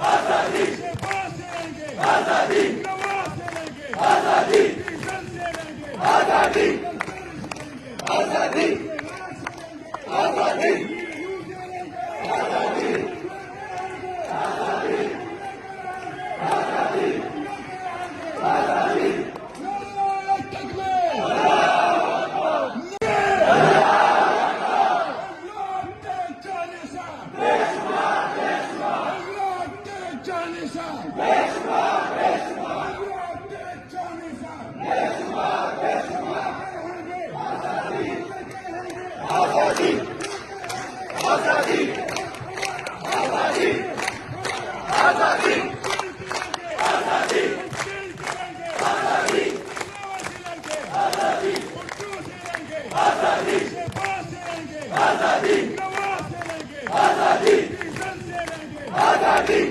आजादी से पास रहेंगे, आजादी नवाज से रहेंगे, आजादी से रहेंगे, आजादी आजादी आजादी आजादी आजादी आजादी आजादी आजादी आजादी आजादी आजादी आजादी आजादी